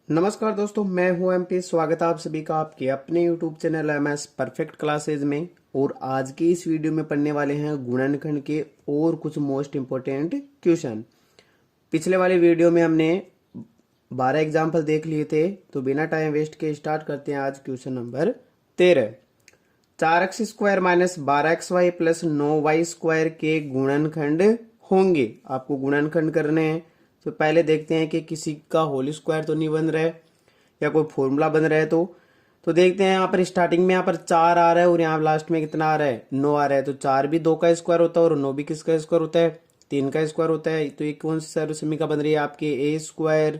नमस्कार दोस्तों, मैं हूं एमपी। स्वागत है आप सभी का आपके अपने YouTube channel MS perfect classes में। और आज की इस वीडियो में पढ़ने वाले हैं गुणनखंड के और कुछ मोस्ट इम्पोर्टेंट क्वेश्चन। पिछले वाले वीडियो में हमने 12 एग्जाम्पल देख लिए थे, तो बिना टाइम वेस्ट के स्टार्ट करते हैं आज question number 13। 4x² minus 12xy plus 9y² के गुणनखंड होंगे। आपको गुणनखंड करने हैं, तो पहले देखते हैं कि किसी का होल स्क्वायर तो नहीं बन रहा है या कोई फॉर्मूला बन रहा है। तो देखते हैं। यहाँ पर स्टार्टिंग में यहाँ पर 4 आ रहा है और यहाँ लास्ट में कितना आ रहा है, 9 आ रहा है। तो 4 भी 2 का स्क्वायर होता है और 9 भी किसका स्क्वायर होता है, 3 का स्क्वायर होता है। तो ये कौन सी सर्वसमीका बन रही है आपके, a²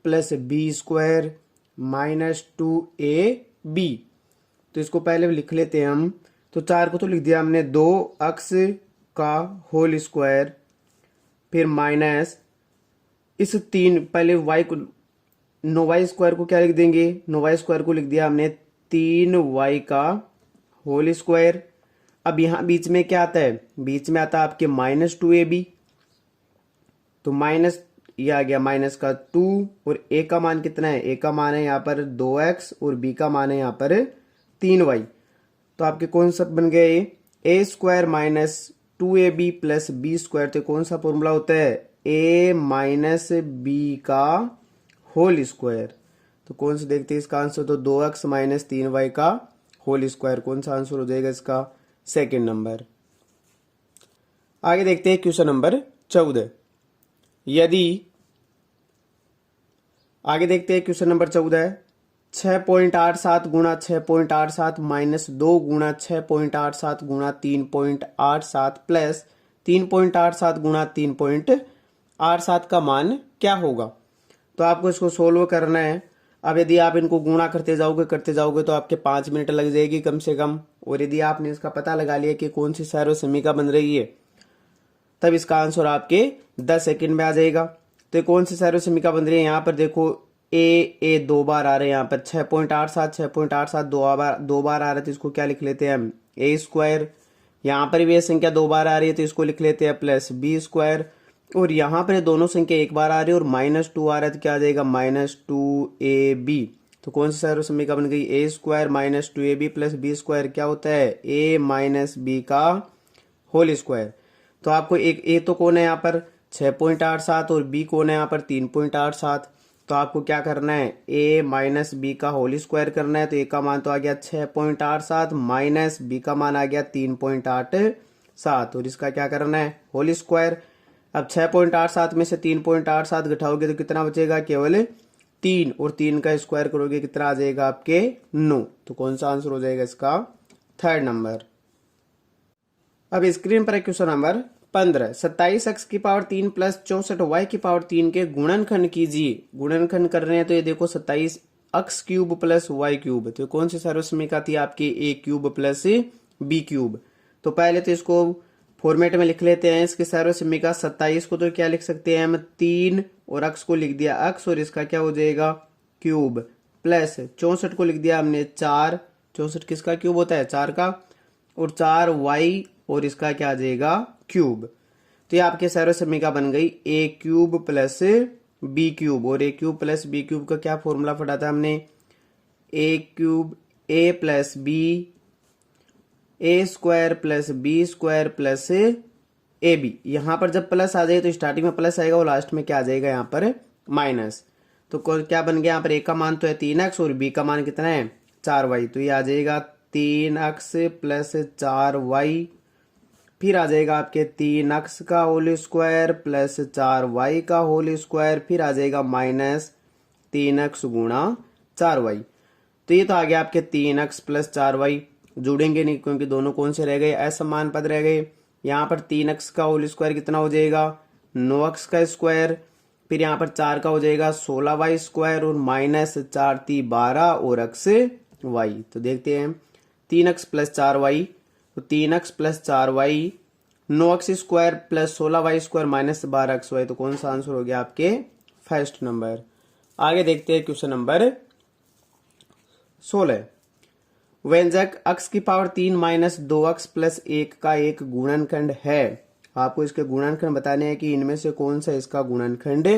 plus b² minus 2ab। तो इसको पहले लिख लेते हैं हम। तो 4 को तो लिख दिया हमने, 2x का होल स्क्वायर, फिर माइनस इस 3 पहले y को 9y² को क्या लिख देंगे, 9y² को लिख दिया हमने 3y का होल स्क्वायर। अब यहां बीच में क्या आता है, बीच में आता है आपके माइनस 2ab। तो माइनस ये आ गया माइनस का 2 और a का मान कितना है, a का मान है यहाँ पर 2x और b का मान है यहाँ पर 3y। तो आपके कौन सा बन गए, a² minus 2ab plus b²। तो कौन सा फॉर्मूला होता है, a माइनस बी का होल स्क्वायर। तो कौन सा देखते हैं इसका आंसर, तो 2x माइनस 3y का होल स्क्वायर। कौन सा आंसर हो जाएगा इसका, सेकेंड नंबर। आगे देखते हैं क्वेश्चन नंबर 14। यदि आगे देखते हैं क्वेश्चन नंबर 14 6.87 गुणा 6.87 माइनस 2 गुणा 6.87 गुणा 3.87 प्लस 3.87 गुणा 3.87 का मान क्या होगा। तो आपको इसको सोल्व करना है। अब यदि आप इनको गुणा करते जाओगे तो आपके 5 मिनट लग जाएगी कम से कम। और यदि आपने इसका पता लगा लिया कि कौन सी सर्वसमीका बन रही है, तब इसका आंसर आपके 10 सेकंड में आ जाएगा। तो कौन सी सर्वसमीका बन रही है, यहाँ पर देखो ए 2 बार आ रहे हैं। यहाँ पर 6.87 दो बार आ रहे, तो इसको क्या लिख लेते हैं हम, a²। यहाँ पर भी ये संख्या 2 बार आ रही है, तो इसको लिख लेते हैं प्लस b²। और यहाँ पर दोनों संख्या 1 बार आ रही है और माइनस 2 आ रहा है, तो क्या आ जाएगा माइनस 2ab। तो कौन सी सर्वसमीका बन गई, a² minus 2ab plus b² क्या होता है, a माइनस b का होल स्क्वायर। तो आपको एक a तो कौन है यहाँ पर 6.87 और b कौन है यहाँ पर 3.87। तो आपको क्या करना है, a माइनस बी का होल स्क्वायर करना है। तो a का मान तो आ गया 6.87 माइनस b का मान आ गया 3.87 और इसका क्या करना है, होल स्क्वायर। अब 6.87 में से 3.87 घटाओगे तो कितना बचेगा, केवल 3, और 3 का स्क्वायर करोगे कितना आ जाएगा आपके 9। तो कौन सा आंसर हो जाएगा इसका, थर्ड नंबर। अब स्क्रीन पर क्वेश्चन नंबर 15 27x की पावर 3 प्लस 64y की पावर 3 के गुणनखंड कीजिए। गुणनखंड कर रहे हैं, तो ये देखो 27x³ प्लस y³। तो कौन सी सर्वसमीका थी आपकी, a³ प्लस b³। तो पहले तो इसको फॉर्मेट में लिख लेते हैं। इसके सर्वसमीका 27 को तो क्या लिख सकते हैं हम, 3 और x को लिख दिया x और इसका क्या हो जाएगा क्यूब, प्लस 64 को लिख दिया हमने 4। 64 किसका क्यूब होता है, 4 का, और 4y और इसका क्या आ जाएगा क्यूब। तो ये आपके सर्वसमीका बन गई a³ प्लस b³। और a³ प्लस b³ का क्या फॉर्मूला पढ़ा था हमने, a³ a plus b a² plus b² plus ab। यहां पर जब प्लस आ जाए तो स्टार्टिंग में प्लस आएगा और लास्ट में क्या आ जाएगा यहाँ पर माइनस। तो क्या बन गया, यहाँ पर a का मान तो है 3x और b का मान कितना है 4y। तो ये आ जाएगा 3x प्लस 4y। फिर आ जाएगा आपके 3x का होल स्क्वायर प्लस 4y का होल स्क्वायर। फिर आ जाएगा माइनस 3x गुणा 4y। तो ये तो आ गया आपके 3x प्लस 4y। जुड़ेंगे नहीं क्योंकि दोनों कौन से रह गए, असमान पद रह गए। यहाँ पर 3x का होल स्क्वायर कितना हो जाएगा, 9x का स्क्वायर। फिर यहाँ पर 4 का हो जाएगा 16y² और माइनस 4 × 12 और x y। तो देखते हैं 3x प्लस 4y, तो 3x plus 4y 9x² plus 16y² minus 12xy। तो कौन सा आंसर हो गया आपके फर्स्ट नंबर। आगे देखते हैं क्वेश्चन नंबर 16। व्यंजक x की पावर 3 माइनस 2x प्लस 1 का एक गुणनखंड है। आपको इसके गुणनखंड बताने हैं कि इनमें से कौन सा इसका गुणनखंड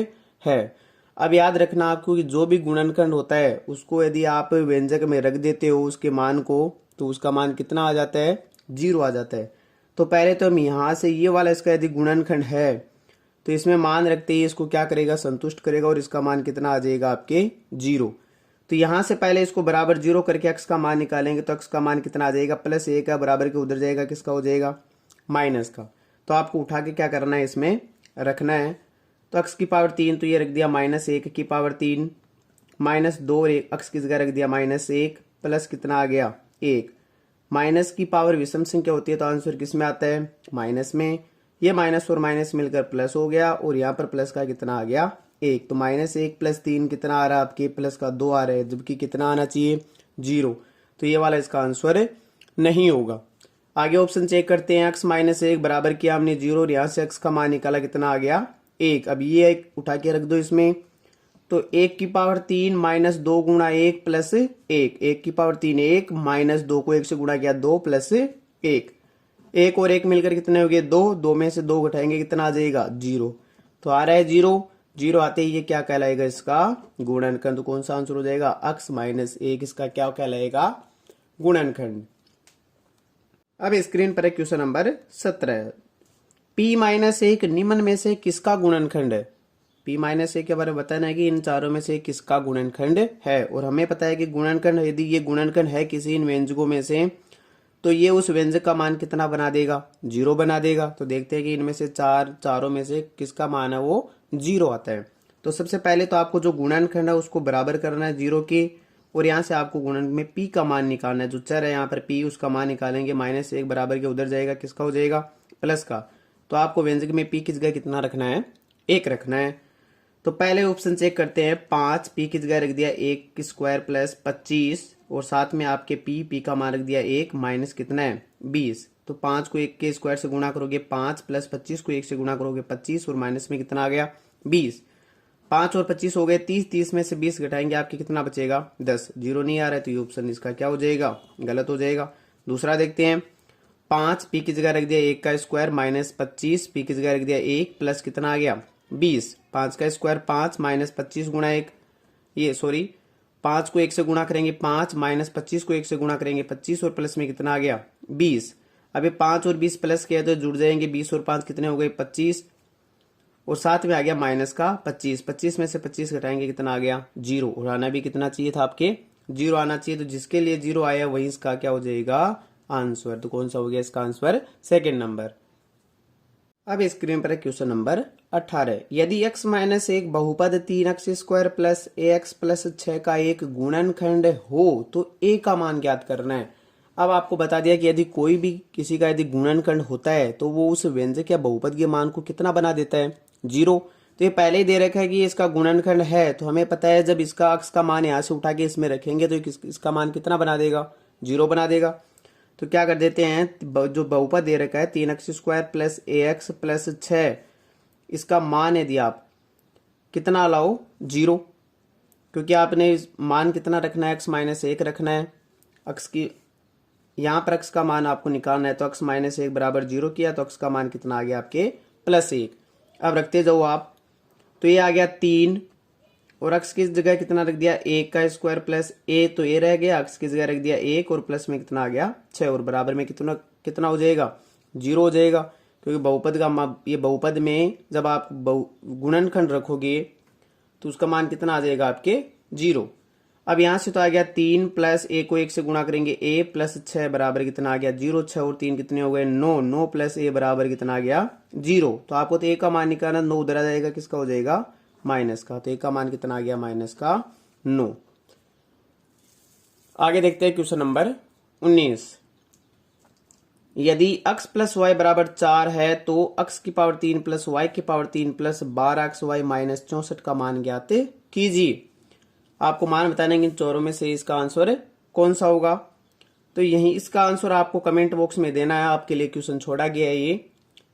है। अब याद रखना आपको कि जो भी गुणनखंड होता है उसको यदि आप व्यंजक में रख देते हो उसके मान को, तो उसका मान कितना आ जाता है, 0 आ जाता है। तो पहले तो हम यहाँ से ये वाला इसका यदि गुणनखंड है तो इसमें मान रखते ही इसको क्या करेगा, संतुष्ट करेगा और इसका मान कितना आ जाएगा आपके 0। तो यहां से पहले इसको बराबर 0 करके x का मान निकालेंगे तो x का मान कितना आ जाएगा, +1 का बराबर के उधर जाएगा किसका हो जाएगा, माइनस का। तो आपको उठा के क्या करना है, इसमें रखना है। तो x की पावर 3 तो ये रख दिया -1 की पावर 3, -2 x की जगह रख दिया -1 प्लस कितना आ गया 1। माइनस की पावर विषम संख्या होती है तो आंसर किस में आता है, माइनस में। ये माइनस और माइनस मिलकर प्लस हो गया और यहाँ पर प्लस का कितना आ गया 1। तो -1 + 3 कितना आ रहा है आपके, प्लस का 2 आ रहा है, जबकि कितना आना चाहिए 0। तो ये वाला इसका आंसर नहीं होगा। आगे ऑप्शन चेक करते हैं। x - 1 बराबर किया हमने 0 और यहाँ से x का मान निकाला कितना आ गया 1। अब ये एक उठा के रख दो इसमें। तो 1 की पावर 3 -2 गुणा 1 प्लस 1, 1 की पावर 3 1 -2 को 1 से गुणा किया 2 प्लस 1, 1 और 1 मिलकर कितने हो गए 2, 2 में से 2 घटाएंगे कितना आ जाएगा 0। तो आ रहा है 0, 0 आते ही ये क्या कहलाएगा, इसका गुणनखंड। तो कौन सा आंसर हो जाएगा, x - 1 इसका क्या कहलाएगा, गुणनखंड। अब स्क्रीन पर है क्वेश्चन नंबर 17। p - 1 निम्न में से किसका गुणनखंड है। p - 1 के बारे में बताना है कि इन चारों में से किसका गुणनखंड है। और हमें पता है कि गुणनखंड, यदि ये गुणनखंड है किसी इन व्यंजकों में से तो ये उस व्यंजक का मान कितना बना देगा, 0 बना देगा। तो देखते हैं कि इनमें से चारों में से किसका मान है वो 0 आता है। तो सबसे पहले तो आपको जो गुणनखंड है उसको बराबर करना है 0 के, और यहाँ से आपको गुणन में p का मान निकालना है। जो चर है यहाँ पर p, उसका मान निकालेंगे। -1 बराबर के उधर जाएगा किसका हो जाएगा, प्लस का। तो आपको व्यंजक में p की जगह कितना रखना है, 1 रखना है। तो पहले ऑप्शन चेक करते हैं। 5 p की जगह रख दिया 1 स्क्वायर प्लस 25 और साथ में आपके p का मान रख दिया 1 माइनस कितना है 20। तो 5 को 1 के स्क्वायर से गुणा करोगे 5 प्लस 25 को 1 से गुणा करोगे 25 और माइनस में कितना आ गया 20। 5 और 25 हो गए 30, 30 में से 20 घटाएंगे आपके कितना बचेगा 10। 0 नहीं आ रहा है तो ये ऑप्शन इसका क्या हो जाएगा, गलत हो जाएगा। दूसरा देखते हैं। 5 p की जगह रख दिया 1 का स्क्वायर माइनस 25 p की जगह रख दिया 1 प्लस कितना आ गया 20। 5 का स्क्वायर 5 माइनस 25 गुणा 1, ये सॉरी 5 को 1 से गुणा करेंगे 5 माइनस 25 को 1 से गुणा करेंगे 25 और प्लस में कितना आ गया 20। अभी 5 और 20 प्लस किया तो जुड़ जाएंगे 20 और 5 कितने हो गए 25 और साथ में आ गया माइनस का 25। 25 में से 25 घटाएंगे कितना आ गया 0 और आना भी कितना चाहिए था आपके 0 आना चाहिए। तो जिसके लिए 0 आया वही इसका क्या हो जाएगा आंसर। तो कौन सा हो गया इसका आंसर, सेकेंड नंबर। अब स्क्रीन पर है क्वेश्चन नंबर 18। यदि x - 1 बहुपद 3x square plus ax plus 6 का एक गुणनखंड हो तो a का मान ज्ञात करना है। अब आपको बता दिया कि यदि कोई भी किसी का यदि गुणनखंड होता है तो वो उस व्यंजक या बहुपद के मान को कितना बना देता है 0। तो ये पहले ही दे रखा है कि ये इसका गुणनखंड है, तो हमें पता है जब इसका x का मान यहाँ से उठा के इसमें रखेंगे तो इसका मान कितना बना देगा 0 बना देगा। तो क्या कर देते हैं, जो बहुपद दे रखा है 3x square plus ax plus 6, इसका मान यदि आप कितना लाओ 0, क्योंकि आपने मान कितना रखना है x - 1 रखना है। x की यहाँ पर x का मान आपको निकालना है तो x - 1 बराबर 0 किया तो x का मान कितना आ गया आपके +1। अब रखते जाओ आप, तो ये आ गया 3 और x की जगह कितना रख दिया 1 का स्क्वायर प्लस a, तो ये रह गया। x की जगह रख दिया 1 और प्लस में कितना आ गया 6 और बराबर में कितना कितना हो जाएगा 0 हो जाएगा। क्योंकि बहुपद का ये बहुपद में जब आप गुणनखंड रखोगे तो उसका मान कितना आ जाएगा आपके 0। अब यहां से तो आ गया 3 प्लस a को 1 से गुणा करेंगे a प्लस 6 बराबर कितना आ गया 0। 6 और 3 कितने हो गए 9, 9 प्लस a बराबर कितना आ गया 0। तो आपको तो a का मान निकालना, 9 उधर आ जाएगा किसका हो जाएगा माइनस का। तो a का मान कितना आ गया माइनस का 9। आगे देखते हैं क्वेश्चन नंबर 19। यदि x प्लस वाई बराबर 4 है तो x की पावर 3 प्लस वाई की पावर 3 प्लस 12xy माइनस 64 का मान ज्ञात कीजिए। आपको मान बताने कि इन चारों में से इसका आंसर कौन सा होगा। तो यही इसका आंसर आपको कमेंट बॉक्स में देना है। आपके लिए क्वेश्चन छोड़ा गया है ये,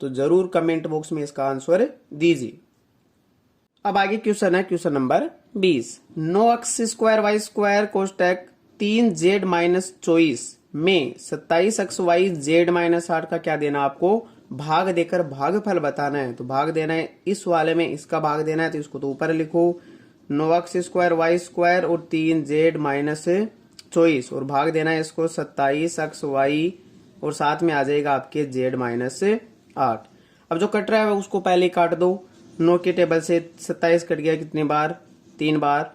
तो जरूर कमेंट बॉक्स में इसका आंसर दीजिए। अब आगे क्वेश्चन है question number 20। 9x square y square कोष्टक 3z माइनस 24 में 27xy z माइनस 8 का क्या देना, आपको भाग देकर भागफल बताना है। तो भाग देना है इस वाले में, इसका भाग देना है तो इसको तो ऊपर लिखो, 9x² y² और 3z माइनस 24 और भाग देना है इसको 27x y और साथ में आ जाएगा आपके z माइनस 8। अब जो कट रहा है उसको पहले काट दो। 9 के टेबल से 27 कट गया कितनी बार? 3 बार।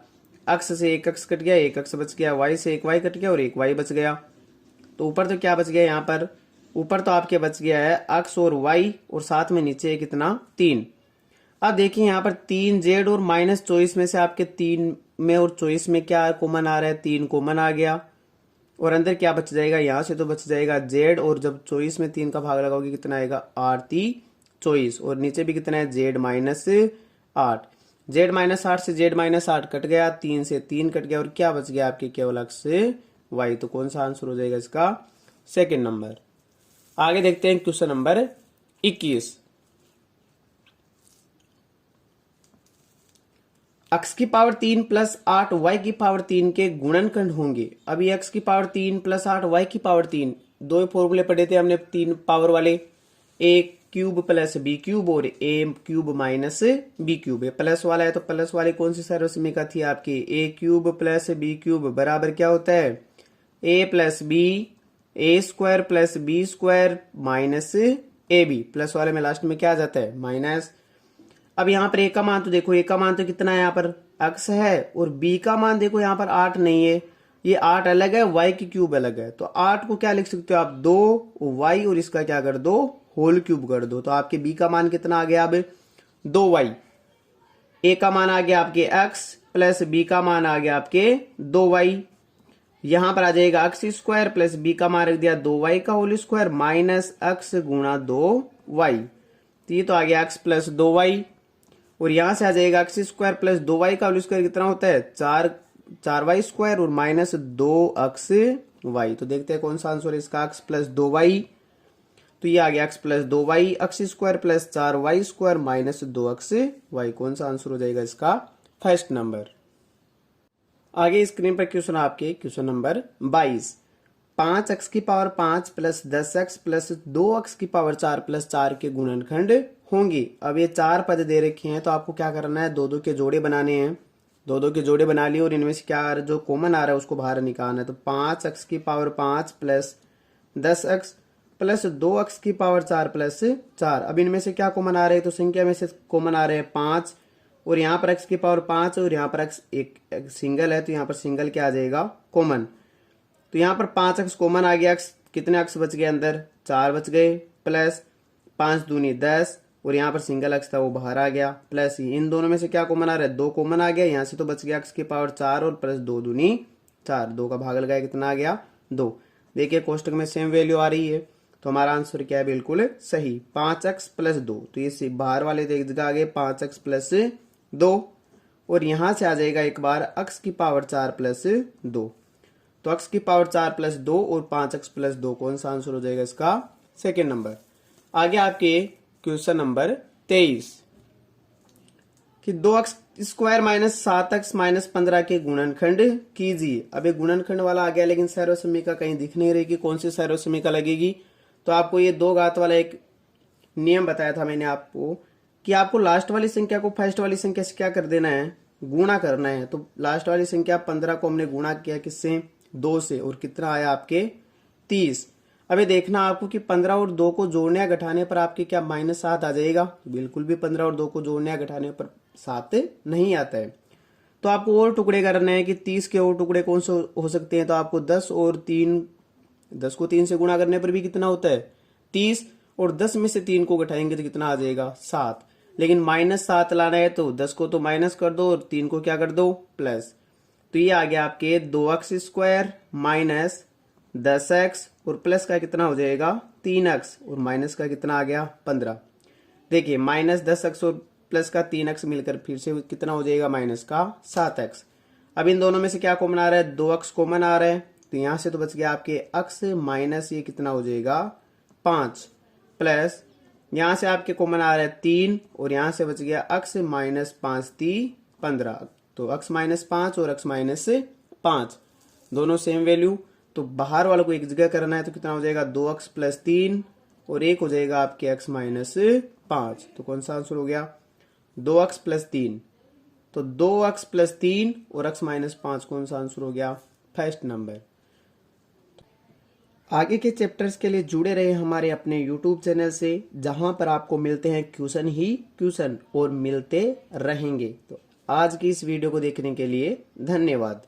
x से एक x कट गया, एक x बच गया, y से एक y कट गया और एक y बच गया। तो ऊपर तो क्या बच गया यहाँ पर? ऊपर तो आपके बच गया है x और y और साथ में नीचे कितना? 3। अब देखिए यहाँ पर 3z और माइनस 24 में से आपके 3 में और 24 में क्या कॉमन आ रहा है? 3 कॉमन आ गया और अंदर क्या बच जाएगा? यहाँ से तो बच जाएगा z और जब 24 में 3 का भाग लगाओगे कितना आएगा? 8×3 और नीचे भी कितना है? z minus 8। z माइनस 8 से z माइनस 8 कट गया, 3 से 3 कट गया और क्या बच गया आपके? केवल x y। तो कौन सा आंसर हो जाएगा इसका? Second number. आगे देखते हैं क्वेश्चन नंबर 21। x की पावर 3 प्लस 8 y की पावर 3 के गुणनखंड होंगे। अभी x की पावर 3 प्लस 8 y की पावर 3, दो फॉर्मूले पढ़े थे हमने 3 पावर वाले, a cube plus b cube और a cube minus b cube. Plus वाला है तो प्लस वाली कौन सी सर्वसमीका थी आपकी? a cube plus b cube बराबर क्या होता है? a plus b a² plus b² minus ab। Plus वाले में लास्ट में क्या आ जाता है? माइनस। अब यहाँ पर a का मान तो देखो, a का मान तो कितना है? यहाँ पर x है और b का मान देखो यहाँ पर 8 नहीं है, ये 8 अलग है, y की क्यूब अलग है। तो 8 को क्या लिख सकते हो आप? 2y और इसका क्या कर दो? होल क्यूब कर दो। तो आपके b का मान कितना आ गया? अब 2y। a का मान आ गया आपके x प्लस b का मान आ गया आपके 2y। यहां पर आ जाएगा x² प्लस b का मान रख दिया 2y का होल स्क्वायर माइनस x गुणा 2y। तो ये तो आ गया x प्लस 2y और यहां से आ जाएगा x² प्लस 2y का होल स्क्वायर कितना होता है? 4y² और माइनस 2xy। तो देखते हैं कौन सा आंसर है इसका? x plus 2y। तो ये आ गया x plus 2y, x² plus 4y² minus 2xy। कौन सा आंसर हो जाएगा इसका? First number. आगे स्क्रीन पर क्वेश्चन आपके क्वेश्चन नंबर 22। 5x की power 5 plus 10x plus 2x की पावर 4 प्लस 4 के गुणनखंड होंगे। अब ये 4 पद दे रखे हैं तो आपको क्या करना है? दो दो के जोड़े बनाने हैं। दो दो के जोड़े बना लिए और इनमें से क्या जो कॉमन आ रहा है उसको बाहर निकालना है। तो 5x की power 5 plus 10x plus 2x की पावर 4 प्लस 4। अब इनमें से क्या कॉमन आ रहे हैं? तो संख्या में से कॉमन आ रहे हैं 5 और यहाँ पर x की पावर 5 और यहाँ पर x एक सिंगल है तो यहाँ पर सिंगल क्या आ जाएगा? कॉमन। तो यहाँ पर 5x कॉमन आ गया। x कितने x बच गए? अंदर 4 बच गए प्लस 5 दूनी 10 और यहाँ पर सिंगल x था वो बाहर आ गया प्लस इन दोनों में से क्या कॉमन आ रहा है? 2 कॉमन आ गया। यहाँ से तो बच गया x की पावर 4 और प्लस 2 दूनी 4, 2 का भाग लगाया कितना आ गया? 2। देखिए कोष्टक में सेम वैल्यू आ रही है तो हमारा आंसर क्या है? बिल्कुल सही, 5x प्लस 2। तो ये बाहर वाले एक जगह आ गए 5x प्लस 2 और यहां से आ जाएगा एक बार x की पावर 4 प्लस 2। तो x की पावर 4 प्लस 2 और 5x प्लस 2 कौन सा आंसर हो जाएगा इसका? Second number. आगे आपके क्वेश्चन नंबर 23 कि 2x² माइनस 7x माइनस 15 के गुणनखंड कीजिए। अब एक गुणनखंड वाला आ गया लेकिन सर्वसमीका कहीं दिख नहीं रही कि कौन सी सर्वसमीका लगेगी। तो आपको ये 2 घात वाला एक नियम बताया था मैंने आपको कि आपको लास्ट वाली संख्या को फर्स्ट वाली संख्या से क्या कर देना है? गुणा करना है। तो लास्ट वाली संख्या 15 को हमने गुणा किया किससे? 2 से और कितना आया आपके? 30। अब ये देखना आपको कि 15 और 2 को जोड़ने या घटाने पर आपके क्या माइनस 7 आ जाएगा? बिल्कुल भी 15 और 2 को जोड़ने या घटाने पर 7 नहीं आता है। तो आपको और टुकड़े करने हैं कि 30 के और टुकड़े कौन से हो सकते हैं? तो आपको 10 को 3 से गुणा करने पर भी कितना होता है? 30 और 10 में से 3 को घटाएंगे तो कितना आ जाएगा? 7। लेकिन माइनस 7 लाना है तो 10 को तो माइनस कर दो और 3 को क्या कर दो? प्लस। तो ये आ गया आपके 2x² माइनस 10x और प्लस का कितना हो जाएगा? 3x और माइनस का कितना आ गया? 15। देखिए माइनस 10x और प्लस का 3x मिलकर फिर से कितना हो जाएगा? माइनस का 7x। अब इन दोनों में से क्या कॉमन आ रहा है? 2x कॉमन आ रहा है तो यहां से तो बच गया आपके x माइनस ये कितना हो जाएगा? 5 प्लस यहां से आपके कॉमन आ रहा है 3 और यहां से बच गया x माइनस 5 3 15। तो x माइनस 5 और x माइनस 5 दोनों सेम वैल्यू। तो बाहर वालों को एक जगह करना है तो कितना हो जाएगा? 2x प्लस 3 और एक हो जाएगा आपके x माइनस 5। तो कौन सा आंसर हो गया? 2x प्लस 3 तो 2x प्लस 3 और x माइनस 5 कौन सा आंसर हो गया? First number. आगे के चैप्टर्स के लिए जुड़े रहे हमारे अपने यूट्यूब चैनल से, जहां पर आपको मिलते हैं क्वेश्चन ही क्वेश्चन और मिलते रहेंगे। तो आज की इस वीडियो को देखने के लिए धन्यवाद।